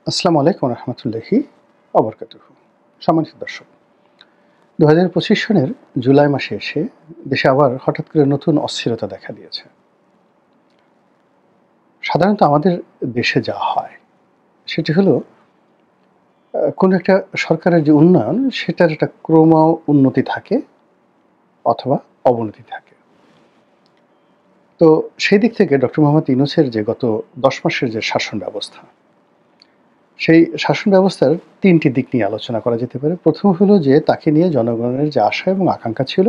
আসসালামু আলাইকুম রহমতুল্লাহি অবরকাতুহু। সম্মানিত দর্শক, ২০২৫ সনের জুলাই মাসে এসে দেশে আবার হঠাৎ করে নতুন অস্থিরতা দেখা দিয়েছে। সাধারণত আমাদের দেশে যা হয় সেটি হলো কোনো একটা সরকারের যে উন্নয়ন সেটার একটা ক্রম উন্নতি থাকে অথবা অবনতি থাকে। তো সেই দিক থেকে ডক্টর মোহাম্মদ ইউনূসের যে গত ১০ মাসের যে শাসন ব্যবস্থা, সেই শাসন ব্যবস্থার ৩টি দিক নিয়ে আলোচনা করা যেতে পারে। প্রথম হলো যে তাকে নিয়ে জনগণের যে আশা এবং আকাঙ্ক্ষা ছিল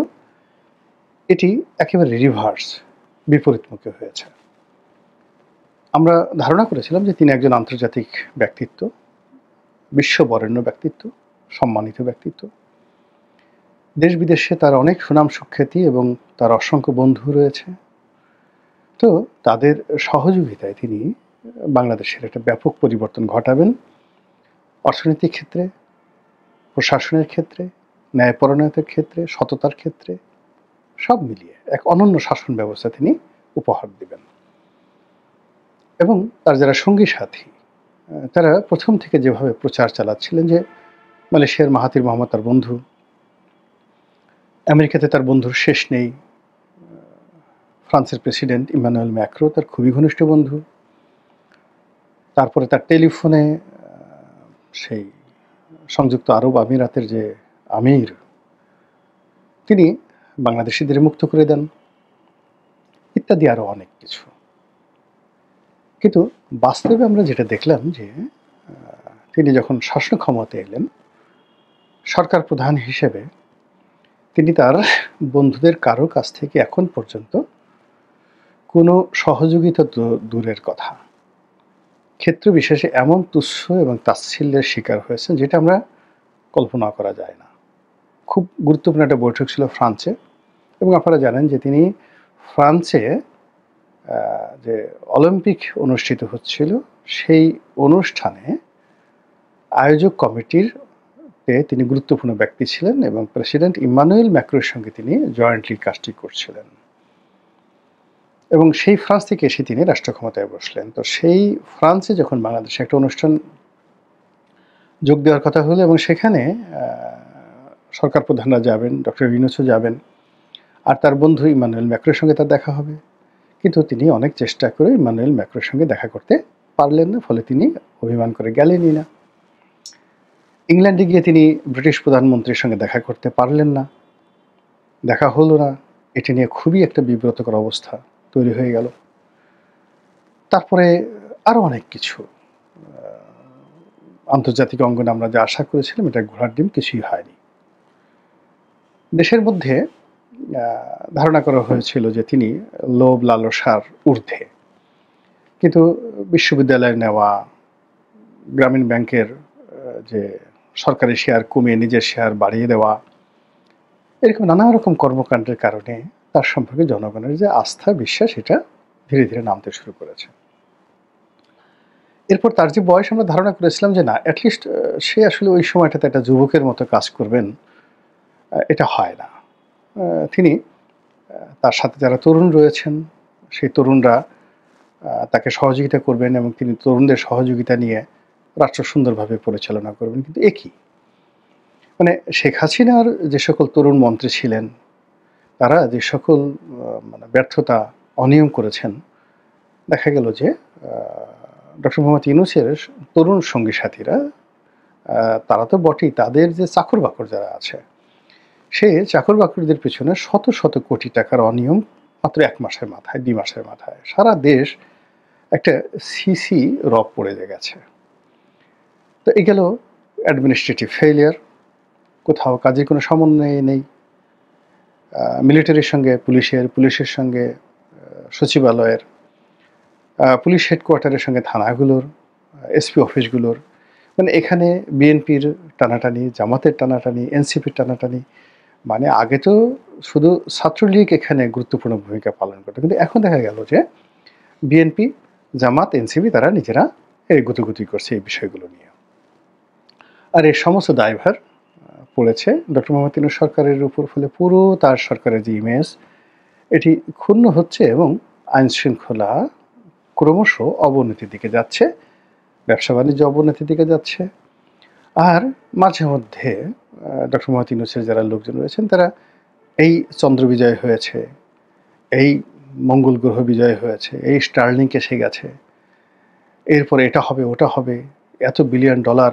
এটি একেবারে রিভার্স, বিপরীতমুখী হয়েছে। আমরা ধারণা করেছিলাম যে তিনি একজন আন্তর্জাতিক ব্যক্তিত্ব, বিশ্ববরেণ্য ব্যক্তিত্ব, সম্মানিত ব্যক্তিত্ব। দেশ-বিদেশে তার অনেক সুনাম সুখ্যাতি এবং তার অসংখ্য বন্ধু রয়েছে। তো তাদের সহযোগিতায় তিনি বাংলাদেশের একটা ব্যাপক পরিবর্তন ঘটাবেন অর্থনৈতিক ক্ষেত্রে, প্রশাসনের ক্ষেত্রে, ন্যায়পরায়ণতার ক্ষেত্রে, সততার ক্ষেত্রে, সব মিলিয়ে এক অনন্য শাসন ব্যবস্থা তিনি উপহার দিবেন। এবং তার যারা সঙ্গী সাথী তারা প্রথম থেকে যেভাবে প্রচার চালাচ্ছিলেন যে মালয়েশিয়ার মাহাথির মোহাম্মদ তার বন্ধু, আমেরিকাতে তার বন্ধুর শেষ নেই, ফ্রান্সের প্রেসিডেন্ট ইমানুয়েল ম্যাক্রো তার খুবই ঘনিষ্ঠ বন্ধু, তারপরে তার টেলিফোনে সেই সংযুক্ত আরব আমিরাতের যে আমির তিনি বাংলাদেশিদের মুক্ত করে দেন, ইত্যাদি আরও অনেক কিছু। কিন্তু বাস্তবে আমরা যেটা দেখলাম যে তিনি যখন শাসন ক্ষমতায় এলেন সরকার প্রধান হিসেবে তিনি তার বন্ধুদের কারো কাছ থেকে এখন পর্যন্ত কোনো সহযোগিতা দূরের কথা, ক্ষেত্র বিশেষে এমন তুচ্ছ এবং তাচ্ছিল্যের শিকার হয়েছে যেটা আমরা কল্পনা করা যায় না। খুব গুরুত্বপূর্ণ একটা বৈঠক ছিল ফ্রান্সে, এবং আপনারা জানেন যে তিনি ফ্রান্সে যে অলিম্পিক অনুষ্ঠিত হচ্ছিল সেই অনুষ্ঠানে আয়োজক কমিটির তিনি গুরুত্বপূর্ণ ব্যক্তি ছিলেন এবং প্রেসিডেন্ট ইমানুয়েল ম্যাক্রোর সঙ্গে তিনি জয়েন্টলি কাজটি করছিলেন, এবং সেই ফ্রান্স থেকে এসে তিনি রাষ্ট্র ক্ষমতায় বসলেন। তো সেই ফ্রান্সে যখন বাংলাদেশে একটা অনুষ্ঠান যোগ দেওয়ার কথা হলো এবং সেখানে সরকার প্রধানরা যাবেন, ডক্টর ইউনূসও যাবেন, আর তার বন্ধু ইমানুয়েল ম্যাক্রোর সঙ্গে তার দেখা হবে, কিন্তু তিনি অনেক চেষ্টা করে ইমানুয়েল ম্যাক্রোর সঙ্গে দেখা করতে পারলেন না, ফলে তিনি অভিমান করে গেলেনই না। ইংল্যান্ডে গিয়ে তিনি ব্রিটিশ প্রধানমন্ত্রীর সঙ্গে দেখা করতে পারলেন না, দেখা হলো না। এটি নিয়ে খুবই একটা বিব্রতকর অবস্থা তৈরি হয়ে গেল। তারপরে আরও অনেক কিছু আন্তর্জাতিক অঙ্গনে আমরা যা আশা করেছিলাম এটা ঘোড়ার ডিম, কিছুই হয়নি। দেশের মধ্যে ধারণা করা হয়েছিল যে তিনি লোভ লালসার ঊর্ধ্বে, কিন্তু বিশ্ববিদ্যালয়ে নেওয়া, গ্রামীণ ব্যাংকের যে সরকারি শেয়ার কমিয়ে নিজের শেয়ার বাড়িয়ে দেওয়া, এরকম নানা রকম কর্মকাণ্ডের কারণে তার সম্পর্কে জনগণের যে আস্থা বিশ্বাস এটা ধীরে ধীরে নামতে শুরু করেছে। এরপর তার যে বয়স আমরা ধারণা করেছিলাম যে না, অ্যাটলিস্ট সে আসলে ওই সময়টাতে একটা যুবকের মতো কাজ করবেন, এটা হয় না। তিনি তার সাথে যারা তরুণ রয়েছেন সেই তরুণরা তাকে সহযোগিতা করবেন এবং তিনি তরুণদের সহযোগিতা নিয়ে রাষ্ট্র সুন্দরভাবে পরিচালনা করবেন। কিন্তু একই মানে শেখ হাসিনার যে সকল তরুণ মন্ত্রী ছিলেন তারা যে সকল মানে ব্যর্থতা অনিয়ম করেছেন, দেখা গেল যে ডক্টর মোহাম্মদ ইউনূসের তরুণ সঙ্গী সাথীরা তারা তো বটেই, তাদের যে চাকর বাকর যারা আছে সে চাকর বাকরদের পেছনে শত শত কোটি টাকার অনিয়ম মাত্র 1 মাসের মাথায়, 2 মাসের মাথায় সারা দেশ একটা সিসি রব পড়ে গেছে। তো এই গেল অ্যাডমিনিস্ট্রেটিভ ফেইলিয়ার, কোথাও কাজের কোনো সমন্বয় নেই, মিলিটারির সঙ্গে পুলিশের সঙ্গে সচিবালয়ের, পুলিশ হেডকোয়ার্টারের সঙ্গে থানাগুলোর, এসপি অফিসগুলোর, মানে এখানে বিএনপির টানাটানি, জামাতের টানাটানি, এনসিপির টানাটানি। মানে আগে তো শুধু ছাত্রলীগ এখানে গুরুত্বপূর্ণ ভূমিকা পালন করত, কিন্তু এখন দেখা গেল যে বিএনপি, জামাত, এনসিপি তারা নিজেরা এই গুতুগুতি করছে এই বিষয়গুলো নিয়ে। আর এই সমস্ত দায়ভার পড়েছে ডক্টর মোহাম্মদ ইউনূস সরকারের উপর, ফলে পুরো তার সরকারের যে ইমেজ এটি ক্ষুণ্ণ হচ্ছে এবং আইন শৃঙ্খলা ক্রমশ অবনতির দিকে যাচ্ছে। ব্যবসা বাণিজ্য অবনতির দিকে যাচ্ছে। আর মাঝে মধ্যে ডক্টর মোহাম্মদ ইউনূসের যারা লোকজন রয়েছেন তারা এই চন্দ্র বিজয় হয়েছে, এই মঙ্গল গ্রহ বিজয় হয়েছে, এই স্টার্লিংক এসে গেছে, এরপরে এটা হবে ওটা হবে, এত বিলিয়ন ডলার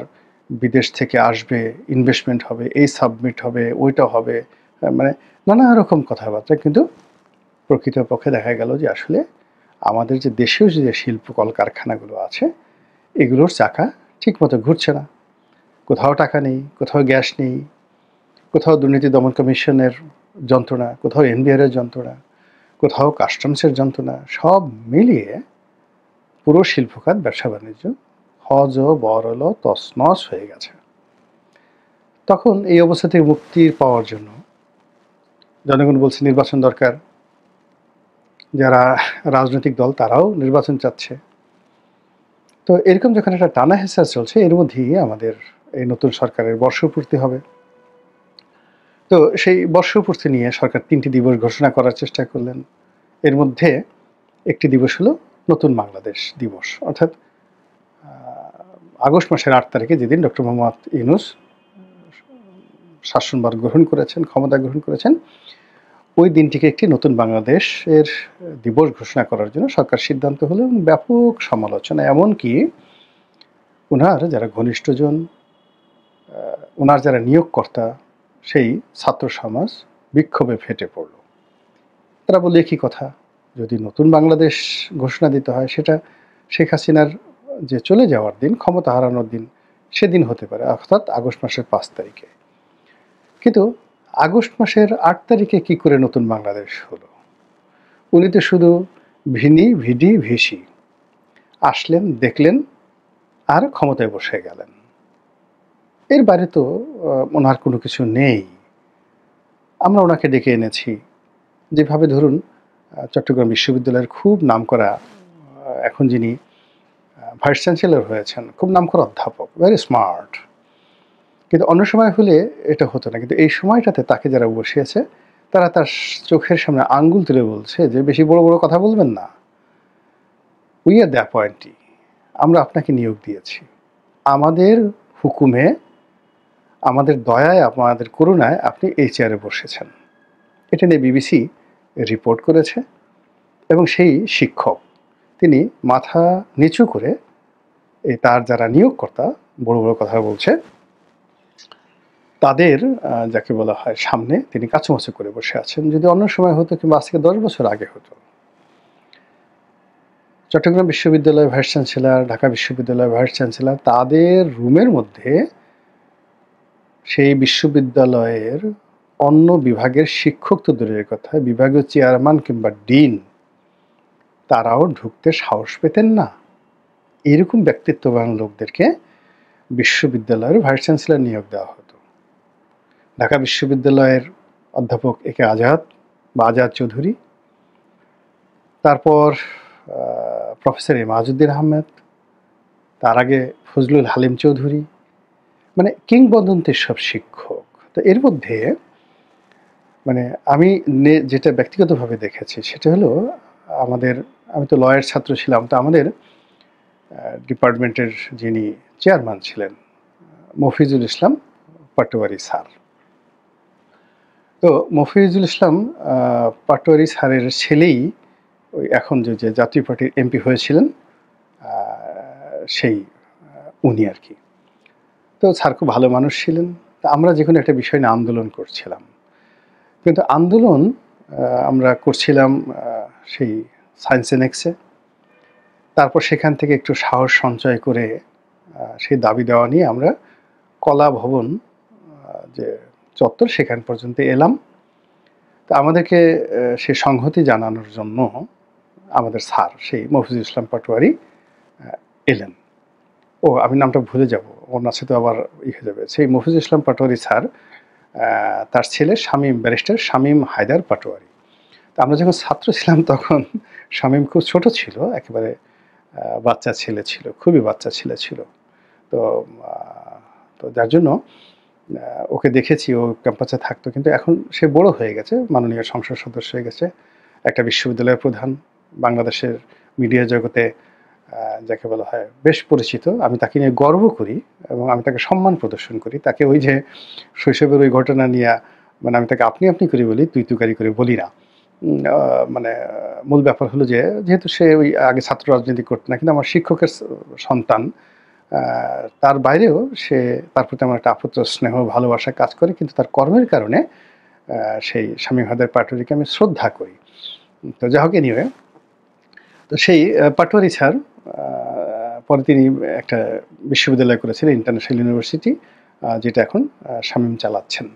বিদেশ থেকে আসবে, ইনভেস্টমেন্ট হবে, এই সাবমিট হবে, ওইটা হবে, মানে নানা রকম কথাবার্তা। কিন্তু প্রকৃতপক্ষে দেখা গেল যে আসলে আমাদের যে দেশীয় যে শিল্প কলকারখানাগুলো আছে এগুলোর চাকা ঠিকমতো ঘুরছে না। কোথাও টাকা নেই, কোথাও গ্যাস নেই, কোথাও দুর্নীতি দমন কমিশনের যন্ত্রণা, কোথাও এনবিআরের যন্ত্রণা, কোথাও কাস্টমসের যন্ত্রণা, সব মিলিয়ে পুরো শিল্পখাত ব্যবসা বাণিজ্য হজ বরল তছনছ হয়ে গেছে। তখন এই অবস্থা থেকে মুক্তি পাওয়ার জন্য জনগণ বলছে নির্বাচন দরকার, যারা রাজনৈতিক দল তারাও নির্বাচন চাচ্ছে। তো এরকম যখন একটা টানা হেঁচড়া চলছে, এর মধ্যেই আমাদের এই নতুন সরকারের বর্ষপূর্তি হবে। তো সেই বর্ষপূর্তি নিয়ে সরকার 3টি দিবস ঘোষণা করার চেষ্টা করলেন। এর মধ্যে একটি দিবস হলো নতুন বাংলাদেশ দিবস, অর্থাৎ আগস্ট মাসের 8 তারিখে যেদিন ডক্টর মোহাম্মদ ইউনূস শাসনভার গ্রহণ করেছেন, ক্ষমতা গ্রহণ করেছেন, ওই দিনটিকে একটি নতুন বাংলাদেশের দিবস ঘোষণা করার জন্য সরকার সিদ্ধান্ত হলো এবং ব্যাপক সমালোচনা, এমনকি ওনার যারা ঘনিষ্ঠজন, ওনার যারা নিয়োগকর্তা, সেই ছাত্র সমাজ বিক্ষোভে ফেটে পড়ল। তারা বলল একই কথা, যদি নতুন বাংলাদেশ ঘোষণা দিতে হয় সেটা শেখ হাসিনার যে চলে যাওয়ার দিন, ক্ষমতা হারানোর দিন, সেদিন হতে পারে, অর্থাৎ আগস্ট মাসের 5 তারিখে। কিন্তু আগস্ট মাসের 8 তারিখে কি করে নতুন বাংলাদেশ হলো? উনি তো শুধু ভিডি ভিসি আসলেন, দেখলেন, আর ক্ষমতায় বসে গেলেন। এর বাইরে তো ওনার কোনো কিছু নেই। আমরা ওনাকে ডেকে এনেছি, যেভাবে ধরুন চট্টগ্রাম বিশ্ববিদ্যালয়ের খুব নামকরা, এখন যিনি ভাইস চ্যান্সেলর হয়েছেন, খুব নামকরা অধ্যাপক, ভেরি স্মার্ট, কিন্তু অন্য সময় হলে এটা হতো না। কিন্তু এই সময়টাতে তাকে যারা বসিয়েছে তারা তার চোখের সামনে আঙ্গুল তুলে বলছে যে বেশি বড় বড় কথা বলবেন না, উই আর দ্য অ্যাপয়েন্টি, আমরা আপনাকে নিয়োগ দিয়েছি, আমাদের হুকুমে, আমাদের দয়ায়, আমাদের করুণায় আপনি এই চেয়ারে বসেছেন। এটা নিয়ে বিবিসি রিপোর্ট করেছে এবং সেই শিক্ষক তিনি মাথা নিচু করে তার যারা নিয়োগকর্তা বড় বড় কথা বলছে তাদের যাকে বলা হয় সামনে তিনি কাচুমাচু করে বসে আছেন। যদি অন্য সময় হতো কিংবা আজ থেকে 10 বছর আগে হতো, চট্টগ্রাম বিশ্ববিদ্যালয়ের ভাইস চ্যান্সেলর, ঢাকা বিশ্ববিদ্যালয়ের ভাইস চ্যান্সেলর, তাদের রুমের মধ্যে সেই বিশ্ববিদ্যালয়ের অন্য বিভাগের শিক্ষক তো দূরের কথা, বিভাগীয় চেয়ারম্যান কিংবা ডিন তারাও ঢুকতে সাহস পেতেন না। এরকম ব্যক্তিত্ববান লোকদেরকে বিশ্ববিদ্যালয়ের ভাইস চ্যান্সেলর নিয়োগ দেওয়া হতো। ঢাকা বিশ্ববিদ্যালয়ের অধ্যাপক একে আজাদ বা আজাদ চৌধুরী, তারপর প্রফেসর এমাজউদ্দিন আহমেদ, তার আগে ফজলুল হালিম চৌধুরী, মানে কিংবদন্তির সব শিক্ষক। তো এর মধ্যে মানে আমি যেটা ব্যক্তিগতভাবে দেখেছি সেটা হলো আমি তো লয়ের ছাত্র ছিলাম, তো আমাদের ডিপার্টমেন্টের যিনি চেয়ারম্যান ছিলেন মফিজুল ইসলাম পাটোয়ারি স্যার। তো মফিজুল ইসলাম পাটোয়ারি স্যারের ছেলেই ওই এখন যে জাতীয় পার্টির এমপি হয়েছিলেন সেই উনি আর কি। তো স্যার খুব ভালো মানুষ ছিলেন। তা আমরা যে কোনো একটা বিষয় নিয়ে আন্দোলন করছিলাম, কিন্তু আন্দোলন আমরা করছিলাম সেই সায়েন্স এনেক্সে। তারপর সেখান থেকে একটু সাহস সঞ্চয় করে সেই দাবি দেওয়া নিয়ে আমরা কলা ভবন যে চত্বর সেখান পর্যন্ত এলাম। তা আমাদেরকে সে সংহতি জানানোর জন্য আমাদের স্যার সেই মফিজুল ইসলাম পাটোয়ারি এলেন। আমি নামটা ভুলে যাব, ওর আছে তো আবার হয়ে যাবে। সেই মফিজুল ইসলাম পাটোয়ারি স্যার, তার ছেলে শামীম, ব্যারিস্টার শামীম হায়দার পাটোয়ারি। তা আমরা যখন ছাত্র ছিলাম তখন শামীম খুব ছোট ছিল, একেবারে বাচ্চা ছেলে ছিল, খুবই বাচ্চা ছেলে ছিল। তো তো যার জন্য ওকে দেখেছি, ও ক্যাম্পাসে থাকতো, কিন্তু এখন সে বড় হয়ে গেছে, মাননীয় সংসদ সদস্য হয়ে গেছে, একটা বিশ্ববিদ্যালয়ের প্রধান, বাংলাদেশের মিডিয়া জগতে যাকে বলা হয় বেশ পরিচিত। আমি তাকে নিয়ে গর্ব করি এবং আমি তাকে সম্মান প্রদর্শন করি। তাকে ওই যে শৈশবের ওই ঘটনা নিয়ে মানে আমি তাকে আপনি, আপনি করে বলি, তুই তুকারি করে বলি না। মানে মূল ব্যাপার হলো যে যেহেতু সে ওই আগে ছাত্র রাজনীতি করতো না, কিন্তু আমার শিক্ষকের সন্তান। আ তার বাইরেও সে তার প্রতি আমার একটা আপুত্র স্নেহ ভালোবাসা কাজ করে। কিন্তু তার কর্মের কারণে আ সেই শামীম হায়দার পাটোয়ারিকে আমি শ্রদ্ধা করি। তো যাই হোক এনিওয়ে, তো সেই পাটোয়ারি স্যার আ পরে তিনি একটা বিশ্ববিদ্যালয় করেছিলেন, ইন্টারন্যাশনাল ইউনিভার্সিটি, যেটা এখন শামীম চালাচ্ছেন।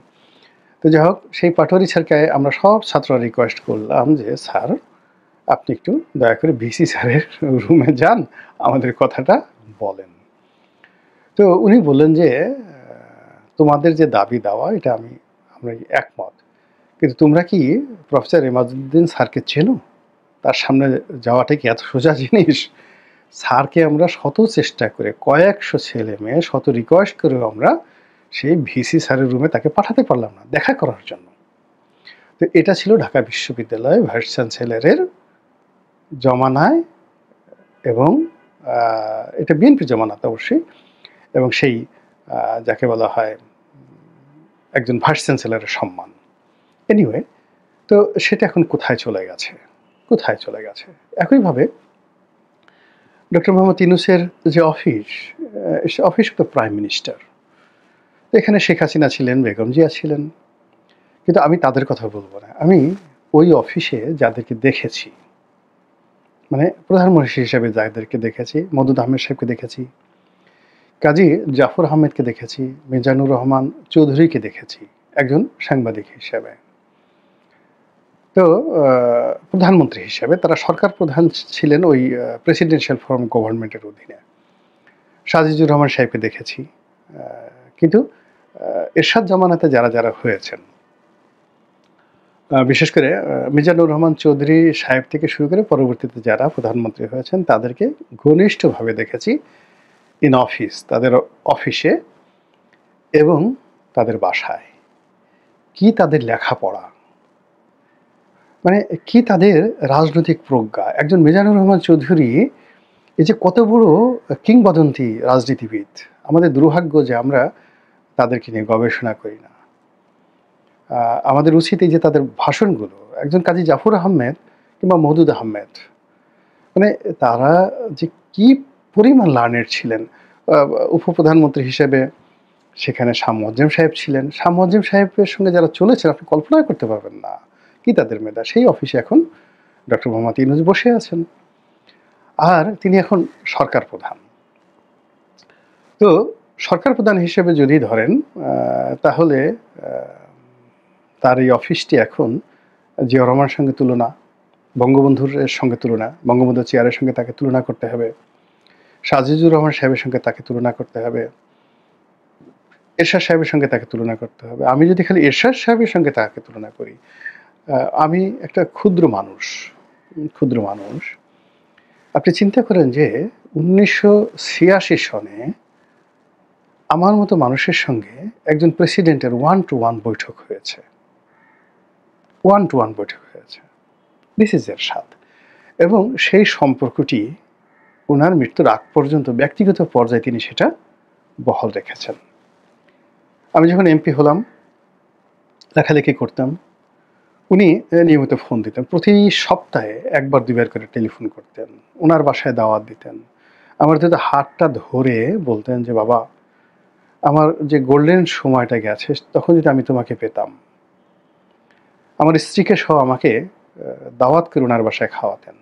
তো যাই হোক সেই পাটোয়ারি স্যারকে আমরা সব ছাত্ররা রিকোয়েস্ট করলাম যে, "স্যার আপনি একটু দয়া করে ভিসি স্যারের রুমে যান, আমাদের কথাটা বলেন।" তো উনি বললেন যে, "তোমাদের যে দাবি দেওয়া এটা আমরা একমত। কিন্তু তোমরা কি প্রফেসর এমাজউদ্দিন স্যারকে চেনো? তার সামনে যাওয়াটা কি এত সোজা জিনিস? স্যারকে আমরা শত চেষ্টা করে কয়েকশো ছেলে-মেয়ে শত রিকোয়েস্ট করেও আমরা সেই ভিসি স্যারের রুমে তাকে পাঠাতে পারলাম না দেখা করার জন্য।" তো এটা ছিল ঢাকা বিশ্ববিদ্যালয় ভাইস চ্যান্সেলরের জমানায় এবং এটা বিএনপির জমানাতে অবশ্যই, এবং সেই যাকে বলা হয় একজন ভাইস চ্যান্সেলরের সম্মান। এনিওয়ে, তো সেটা এখন কোথায় চলে গেছে? কোথায় চলে গেছে? একইভাবে ডক্টর মোহাম্মদ ইউনূসের যে অফিস, সে অফিস তো প্রাইম মিনিস্টার। এখানে শেখ হাসিনা ছিলেন, বেগম জিয়া ছিলেন। কিন্তু আমি তাদের কথা বলব না। আমি ওই অফিসে যাদেরকে দেখেছি, মানে প্রধানমন্ত্রী হিসেবে যাদেরকে দেখেছি, মওদুদ আহমেদ সাহেবকে দেখেছি, কাজী জাফর আহমেদকে দেখেছি, মিজানুর রহমান চৌধুরীকে দেখেছি একজন সাংবাদিক হিসেবে। তো প্রধানমন্ত্রী হিসেবে তারা সরকার প্রধান ছিলেন ওই প্রেসিডেন্সিয়াল ফর্ম গভর্নমেন্টের অধীনে। সাজিদুর রহমান সাহেবকে দেখেছি। কিন্তু এরশাদ জামানাতে যারা হয়েছেন, বিশেষ করে মিজানুর রহমান চৌধুরী সাহেব থেকে শুরু করে পরবর্তীতে যারা প্রধানমন্ত্রী হয়েছেন তাদেরকে ঘনিষ্ঠভাবে দেখেছি ইন অফিস, তাদের অফিসে এবং তাদের বাসায়। কি তাদের লেখাপড়া, মানে কি তাদের রাজনৈতিক প্রজ্ঞা। একজন মিজানুর রহমান চৌধুরী এই যে কত বড় কিংবদন্তি রাজনীতিবিদ, আমাদের দুর্ভাগ্য যে আমরা তাদেরকে নিয়ে গবেষণা করি না। আমাদের উচিত এই যে তাদের ভাষণগুলো, একজন কাজী জাফর আহমেদ কিংবা মওদুদ আহমেদ, মানে তারা যে কি পরিমাণ লার্নেড ছিলেন। আ উপপ্রধানমন্ত্রী হিসেবে সেখানে শাহ মোয়াজ্জেম সাহেব ছিলেন। শাহ মোয়াজ্জেম সাহেবের সঙ্গে যারা চলেছেন আপনি কল্পনাই করতে পারবেন না। কি তাদের মেধা। সেই অফিসে এখন ডক্টর মোহাম্মদ ইউনূস বসে আছেন। আর তিনি এখন সরকার প্রধান। তো সরকার প্রধান হিসেবে যদি ধরেন তাহলে আ তার এই অফিসটি এখন জিয়াউর রহমানের সঙ্গে তুলনা, বঙ্গবন্ধুর সঙ্গে তুলনা, বঙ্গবন্ধুর চেয়ারের সঙ্গে তাকে তুলনা করতে হবে। সাজিদুর রহমান সাহেবের সঙ্গে তাকে তুলনা করতে হবে। এরশাদ সাহেবের সঙ্গে তাকে তুলনা করতে হবে। আমি যদি খালি এরশাদ সাহেবের সঙ্গে তাকে তুলনা করি, আমি একটা ক্ষুদ্র মানুষ, ক্ষুদ্র মানুষ। আপনি চিন্তা করেন যে ১৯৮৬ সনে আমার মতো মানুষের সঙ্গে একজন প্রেসিডেন্টের ওয়ান টু ওয়ান বৈঠক হয়েছে। ওয়ান টু ওয়ান বৈঠক হয়েছে। দিস ইজ এরশাদ। এবং সেই সম্পর্কটি উনার মৃত্যুর আগ পর্যন্ত ব্যক্তিগত পর্যায়ে তিনি সেটা বহাল রেখেছেন। আমি যখন এমপি হলাম, লেখালেখি করতাম। উনি নিয়মিত ফোন দিতেন। প্রতি সপ্তাহে ১ বার ২ বার করে টেলিফোন করতেন। উনার বাসায় দাওয়াত দিতেন। আমার যদি হাতটা ধরে বলতেন যে, "বাবা, আমার যে গোল্ডেন সময়টা গেছে তখন যদি আমি তোমাকে পেতাম।" আমার স্ত্রীকে সহ আমাকে দাওয়াত করে উনার বাসায় খাওয়াতেন।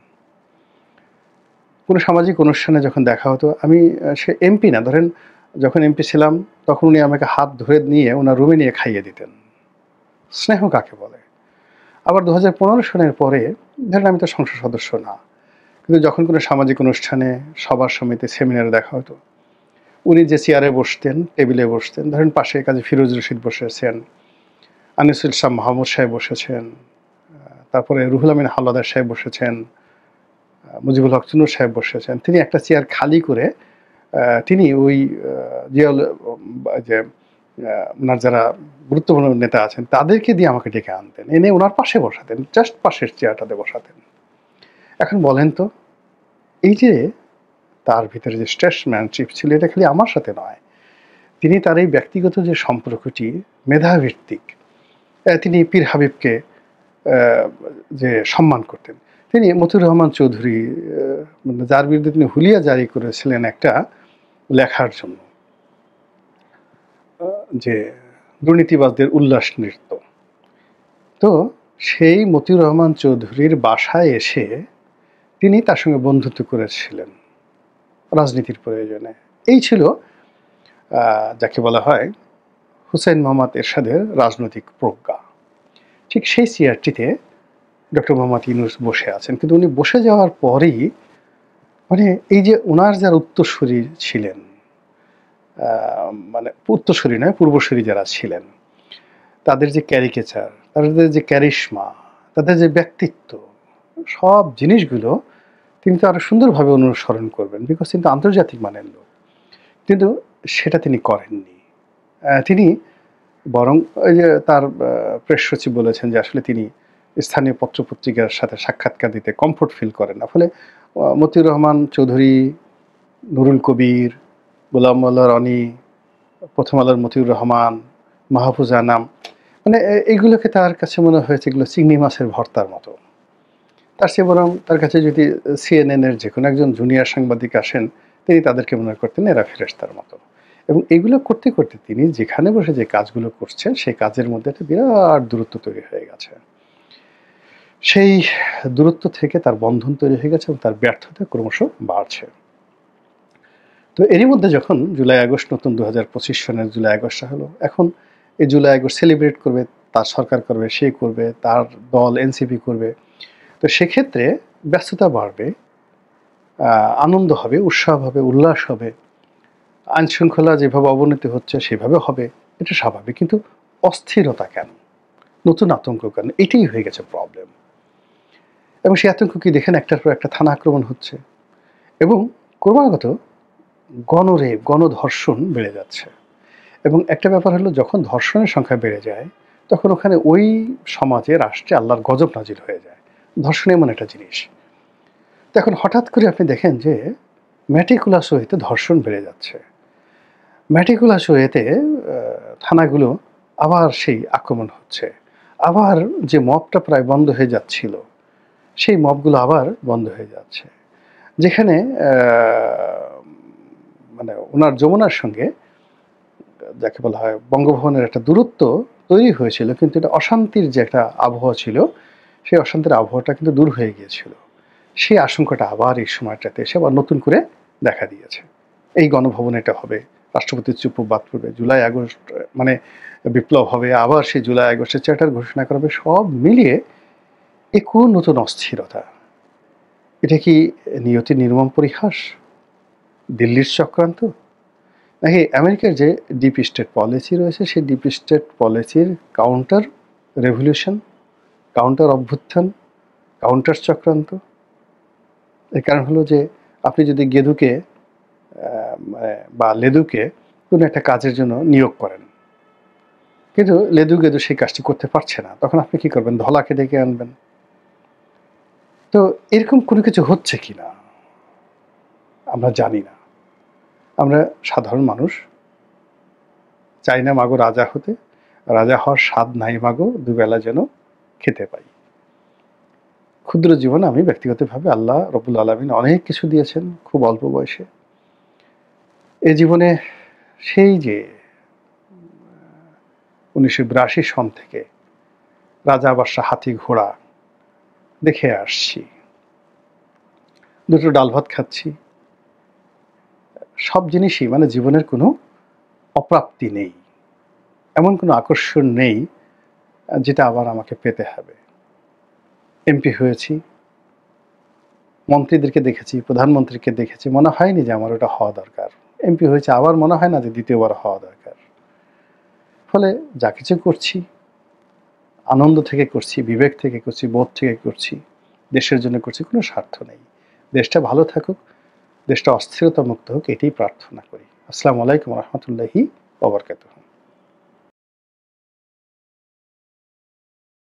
কোনো সামাজিক অনুষ্ঠানে যখন দেখা হতো, আমি সে এমপি না, ধরেন যখন এমপি ছিলাম তখন উনি আমাকে হাত ধরে নিয়ে উনার রুমে নিয়ে খাইয়ে দিতেন। স্নেহ কাকে বলে? আবার ২০১৫ সনের পরে ধরেন আমি তো সংসদ সদস্য না। কিন্তু যখন কোনো সামাজিক অনুষ্ঠানে, সভা সমিতি, সেমিনারে দেখা হতো, উনি যে চেয়ারে বসতেন, টেবিলে বসতেন, ধরেন পাশে কাজী ফিরোজ রশিদ বসেছেন, আনিসুল ইসলাম মাহমুদ সাহেব বসেছেন, তারপরে রুহুল আমিন হাওলাদার সাহেব বসেছেন, মুজিবুল হক চুন্নু সাহেব বসেছেন। তিনি একটা চেয়ার খালি করে তিনি ওই জিয়াউল যে উনার যারা গুরুত্বপূর্ণ নেতা আছেন তাদেরকে দিয়ে আমাকে ডেকে আনতেন। এনে উনার পাশে বসাতেন, জাস্ট পাশের চেয়ারটাতে বসাতেন। এখন বলেন তো, এই যে তার ভিতরে যে স্টেটসম্যানশিপ ছিল, এটা খালি আমার সাথে নয়, তিনি তার এই ব্যক্তিগত যে সম্পর্কটি মেধাভিত্তিক, তিনি পীর হাবিবকে যে সম্মান করতেন। তিনি মতিউর রহমান চৌধুরী, মানে যার বিরুদ্ধে তিনি হুলিয়া জারি করেছিলেন একটা লেখার জন্য, যে দুর্নীতিবাজদের উল্লাস নৃত্য, তো সেই মতিউর রহমান চৌধুরীর বাসায় এসে তিনি তার সঙ্গে বন্ধুত্ব করেছিলেন রাজনীতির প্রয়োজনে। এই ছিল যাকে বলা হয় হুসেইন মোহাম্মদ এরশাদের রাজনৈতিক প্রজ্ঞা। ঠিক সেই চেয়ারটিতে ডক্টর মোহাম্মদ ইউনূস বসে আছেন, কিন্তু উনি বসে যাওয়ার পরেই মানে এই যে ওনার যারা উত্তরসূরি ছিলেন, মানে উত্তরসূরি নয়, পূর্বসূরি যারা ছিলেন, তাদের যে ক্যারিকেচার, তাদের যে ক্যারিশমা, তাদের যে ব্যক্তিত্ব, সব জিনিসগুলো তিনি তো আরো সুন্দরভাবে অনুসরণ করবেন, বিকজ কিন্তু আন্তর্জাতিক মানের লোক, কিন্তু সেটা তিনি করেননি। তিনি বরং ওই যে তার প্রেস সচিব বলেছেন যে আসলে তিনি স্থানীয় পত্রপত্রিকার সাথে সাক্ষাৎকার দিতে কমফোর্ট ফিল করেন না, ফলে মতিউর রহমান চৌধুরী, নুরুল কবির, গোলাম মোল্লা রনি, প্রথম আলোর মতিউর রহমান, মাহফুজ আনাম, মানে এইগুলোকে তার কাছে মনে হয়েছে এগুলো চিংড়ি মাছের ভর্তার মতো। তার চেয়ে বরং তার কাছে যদি সিএনএনের যে কোনো একজন জুনিয়র সাংবাদিক আসেন, তিনি তাদেরকে মনে করতেন এরা ফেরেশতার মতো। এবং এগুলো করতে করতে তিনি যেখানে বসে যে কাজগুলো করছেন, সেই কাজের মধ্যে একটা বিরাট দূরত্ব তৈরি হয়ে গেছে। সেই দূরত্ব থেকে তার বন্ধন তৈরি হয়ে গেছে এবং তার ব্যর্থতা ক্রমশ বাড়ছে। তো এরই মধ্যে যখন জুলাই আগস্ট, নতুন 2025 সনের জুলাই আগস্টটা হলো, এখন এই জুলাই আগস্ট সেলিব্রেট করবে, তার সরকার করবে, সে করবে, তার দল এনসিপি করবে। তো সেক্ষেত্রে ব্যস্ততা বাড়বে, আনন্দ হবে, উৎসাহ হবে, উল্লাস হবে, আইন শৃঙ্খলা যেভাবে অবনতি হচ্ছে সেভাবে হবে, এটা স্বাভাবিক। কিন্তু অস্থিরতা কেন, নতুন আতঙ্ক কেন, এটাই হয়ে গেছে প্রবলেম। এবং সেই আতঙ্ক কি দেখেন, একটার পর একটা থানা আক্রমণ হচ্ছে এবং ক্রমাগত গণরেপ, গণধর্ষণ বেড়ে যাচ্ছে। এবং একটা ব্যাপার হলো, যখন ধর্ষণের সংখ্যা বেড়ে যায় তখন ওখানে ওই সমাজে, রাষ্ট্রে আল্লাহর গজব নাজিল হয়ে যায়। ধর্ষণ এমন একটা জিনিস। তো এখন হঠাৎ করে আপনি দেখেন যে ম্যাটিকুলাস ওয়েতে ধর্ষণ বেড়ে যাচ্ছে, ম্যাটিকুলাস ওয়েতে থানাগুলো আবার সেই আক্রমণ হচ্ছে, আবার যে মবটা প্রায় বন্ধ হয়ে যাচ্ছিল সেই মবগুলো আবার বন্ধ হয়ে যাচ্ছে। যেখানে মানে ওনার যমুনার সঙ্গে যাকে বলা হয় বঙ্গভবনের একটা দূরত্ব তৈরি হয়েছিল, কিন্তু এটা অশান্তির যে একটা আবহাওয়া ছিল, সেই অশান্তির আবহাওয়াটা কিন্তু দূর হয়ে গিয়েছিল। সেই আশঙ্কাটা আবার এই সময়টাতে এসে আবার নতুন করে দেখা দিয়েছে। এই গণভবনে এটা হবে, রাষ্ট্রপতির চুপ বাদ পড়বে, জুলাই আগস্ট মানে বিপ্লব হবে, আবার সেই জুলাই আগস্টের চার্টার ঘোষণা করা হবে, সব মিলিয়ে এ কোন নতুন অস্থিরতা। এটা কি নিয়তির নির্মম পরিহাস, দিল্লির চক্রান্ত, নাকি আমেরিকার যে ডিপ স্টেট পলিসি রয়েছে সেই ডিপ স্টেট পলিসির কাউন্টার রেভলিউশন, কাউন্টার অভ্যুত্থান, কাউন্টার চক্রান্ত? এর কারণ হলো যে আপনি যদি গেদুকে বা লেদুকে কোনো একটা কাজের জন্য নিয়োগ করেন, কিন্তু গেদু সেই কাজটি করতে পারছে না, তখন আপনি কি করবেন? ধলাকে ডেকে আনবেন। তো এরকম কোনো কিছু হচ্ছে কিনা আমরা জানি না। আমরা সাধারণ মানুষ, চাই না মাগো রাজা হতে, রাজা হওয়ার স্বাদ নাই মাগো, দুবেলা যেন খেতে পাই। ক্ষুদ্র জীবন, আমি ব্যক্তিগতভাবে আল্লাহ রব্বুল আলামিন অনেক কিছু দিয়েছেন খুব অল্প বয়সে। এই জীবনে সেই যে 1982 সন থেকে রাজা বাদশা হাতি ঘোড়া দেখে আসছি, দুটো ডাল ভাত খাচ্ছি, সব জিনিসই মানে জীবনের কোনো অপ্রাপ্তি নেই, এমন কোনো আকর্ষণ নেই যেটা আবার আমাকে পেতে হবে। এমপি হয়েছি, মন্ত্রীদেরকে দেখেছি, প্রধানমন্ত্রীকে দেখেছি, মনে হয়নি যে আমার ওটা হওয়া দরকার। এমপি হয়েছে, আবার মনে হয় না যে দ্বিতীয়বার হওয়া দরকার। ফলে যা কিছু করছি আনন্দ থেকে করছি, বিবেক থেকে করছি, বোধ থেকে করছি, দেশের জন্য করছি, কোনো স্বার্থ নেই। দেশটা ভালো থাকুক, দেশটা অস্থিরতা মুক্ত হোক, এটাই প্রার্থনা করি। আসসালামু আলাইকুম রহমতুল্লাহি ওয়া বারাকাতুহু।